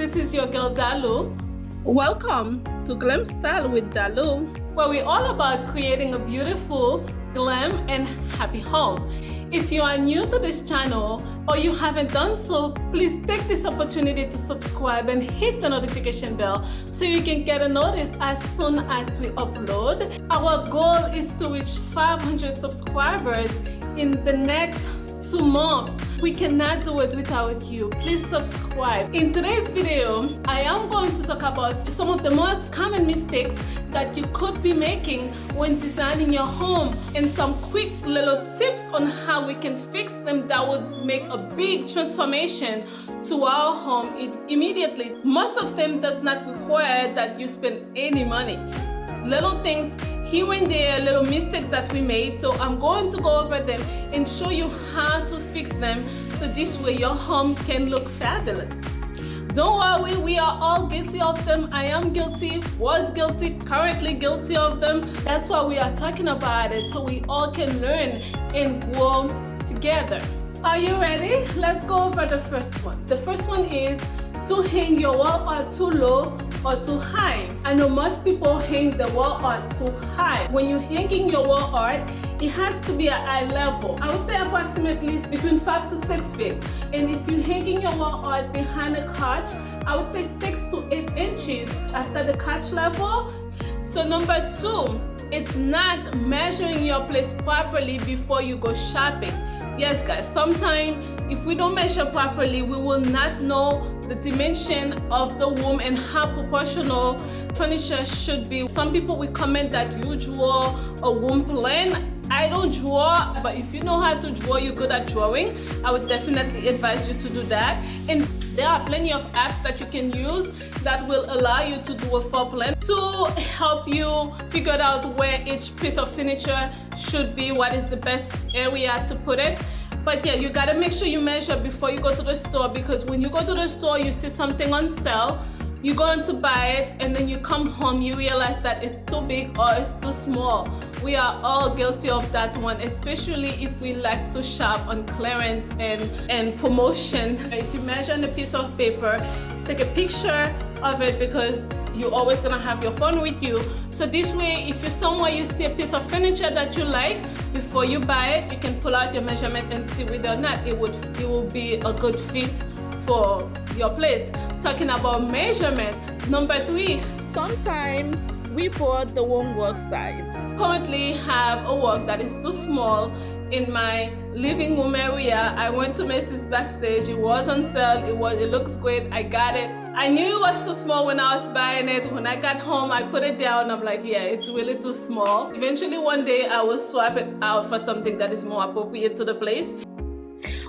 this is your girl Dalou. Welcome to Glam Style with Dalou, where we're all about creating a beautiful, glam and happy home. If you are new to this channel or you haven't done so, please take this opportunity to subscribe and hit the notification bell so you can get a notice as soon as we upload. Our goal is to reach 500 subscribers in the next 2 months. We cannot do it without you. Please subscribe. In today's video, I am going to talk about some of the most common mistakes that you could be making when designing your home and some quick little tips on how we can fix them that would make a big transformation to our home immediately. Most of them does not require that you spend any money. Little things here and there, little mistakes that we made, so I'm going to go over them and show you how to fix them so this way your home can look fabulous. Don't worry, we are all guilty of them. I am guilty, was guilty, currently guilty of them. That's why we are talking about it, so we all can learn and grow together. Are you ready? Let's go over the first one. The first one is to hang your wall art too low or too high. I know most people hang the wall art too high. When you're hanging your wall art, it has to be at eye level. I would say approximately between 5 to 6 feet. And if you're hanging your wall art behind a couch, I would say 6 to 8 inches after the couch level. So number 2 is not measuring your place properly before you go shopping. Yes guys, sometimes if we don't measure properly, we will not know the dimension of the room and how proportional furniture should be. Some people will comment that you draw a room plan. I don't draw, but if you know how to draw, you're good at drawing, I would definitely advise you to do that. And there are plenty of apps that you can use that will allow you to do a floor plan to help you figure out where each piece of furniture should be, what is the best area to put it. But yeah, you gotta make sure you measure before you go to the store, because when you go to the store, you see something on sale, you go in to buy it, and then you come home, you realize that it's too big or it's too small. We are all guilty of that one, especially if we like to shop on clearance and promotion. If you measure on a piece of paper, take a picture of it, because you're always gonna have your phone with you. So this way, if you're somewhere you see a piece of furniture that you like, before you buy it, you can pull out your measurement and see whether or not it will be a good fit for your place. Talking about measurement, number 3. Sometimes we bought the wrong work size. Currently have a work that is too small in my living room area. I went to Macy's Backstage. It was on sale. It looks great. I got it. I knew it was too small when I was buying it. When I got home, I put it down. I'm like, yeah, it's really too small. Eventually one day I will swap it out for something that is more appropriate to the place.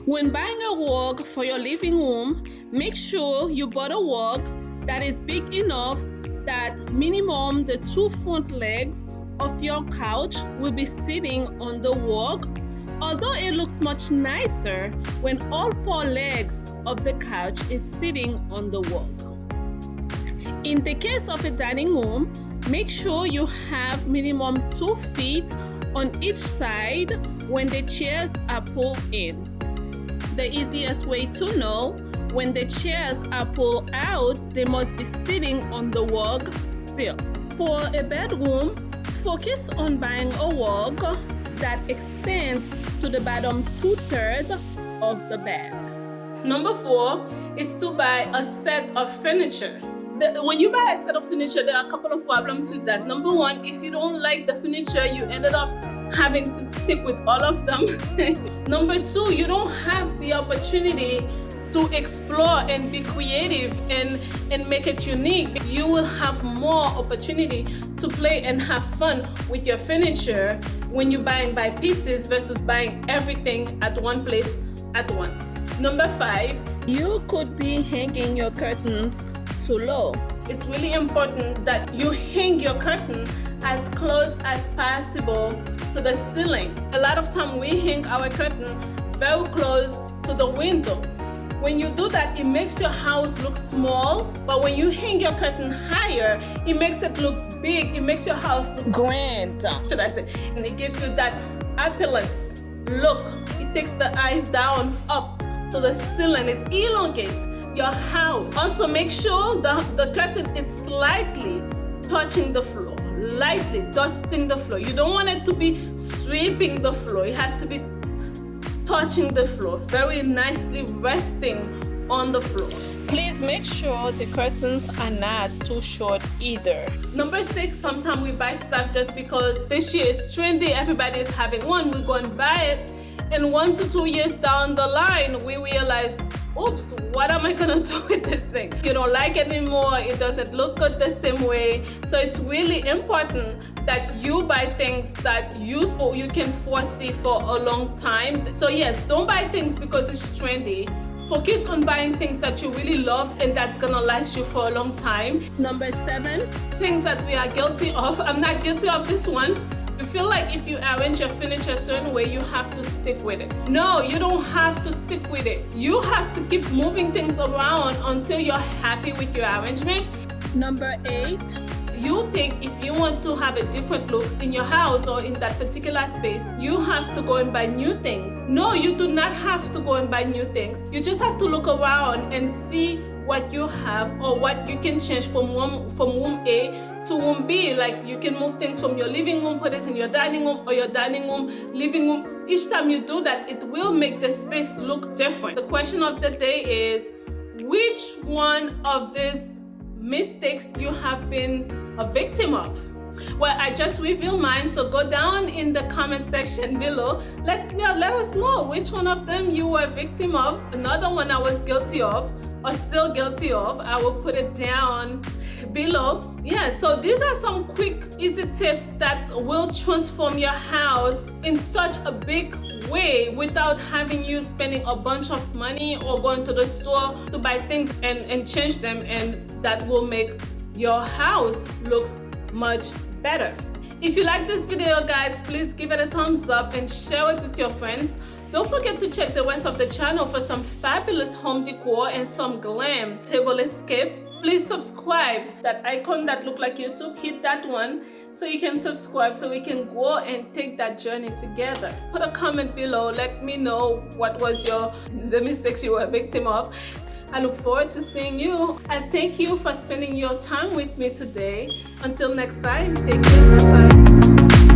When buying a rug for your living room, make sure you bought a rug that is big enough that minimum the 2 front legs of your couch will be sitting on the rug, although it looks much nicer when all 4 legs of the couch is sitting on the rug. In the case of a dining room, make sure you have minimum 2 feet on each side when the chairs are pulled in. The easiest way to know when the chairs are pulled out, they must be sitting on the rug still. For a bedroom, focus on buying a rug that extends to the bottom 2/3 of the bed. Number 4 is to buy a set of furniture. When you buy a set of furniture, there are a couple of problems with that. Number 1, if you don't like the furniture, you ended up having to stick with all of them. Number 2, you don't have the opportunity to explore and be creative and make it unique. You will have more opportunity to play and have fun with your furniture when you're buying by pieces versus buying everything at one place at once. Number 5, you could be hanging your curtains too low. It's really important that you hang your curtain as close as possible to the ceiling. A lot of time we hang our curtain very close to the window. When you do that, it makes your house look small, but when you hang your curtain higher, it makes it look big. It makes your house look grand, should I say, and it gives you that opulence look. It takes the eye down up to the ceiling. It elongates your house. Also make sure the curtain is slightly touching the floor, lightly dusting the floor. You don't want it to be sweeping the floor. It has to be touching the floor, very nicely resting on the floor. Please make sure the curtains are not too short either. Number 6, sometimes we buy stuff just because this year is trendy, everybody is having one, we go and buy it, and 1 to 2 years down the line, we realize, oops, what am I gonna do with this thing? You don't like it anymore, it doesn't look good the same way. So it's really important that you buy things that you can foresee for a long time. So yes, don't buy things because it's trendy. Focus on buying things that you really love and that's gonna last you for a long time. Number 7, things that we are guilty of. I'm not guilty of this one. You feel like if you arrange your furniture a certain way, you have to stick with it. No, you don't have to stick with it. You have to keep moving things around until you're happy with your arrangement. Number 8, you think if you want to have a different look in your house or in that particular space, you have to go and buy new things. No, you do not have to go and buy new things. You just have to look around and see what you have or what you can change from room A to room B. Like you can move things from your living room, put it in your dining room, or your dining room, living room. Each time you do that, it will make the space look different. The question of the day is, which one of these mistakes you have been a victim of? Well, I just revealed mine, so go down in the comment section below. Let us know which one of them you were a victim of. Another one I was guilty of or still guilty of. I will put it down below. Yeah, so these are some quick, easy tips that will transform your house in such a big way without having you spending a bunch of money or going to the store to buy things and change them, and that will make your house look much better. If you like this video, guys, please give it a thumbs up and share it with your friends. Don't forget to check the rest of the channel for some fabulous home decor and some glam table escape. Please subscribe. That icon that look like YouTube, hit that one so you can subscribe so we can go and take that journey together. Put a comment below. Let me know what was the mistakes you were a victim of. I look forward to seeing you. I thank you for spending your time with me today. Until next time, take care. Bye-bye.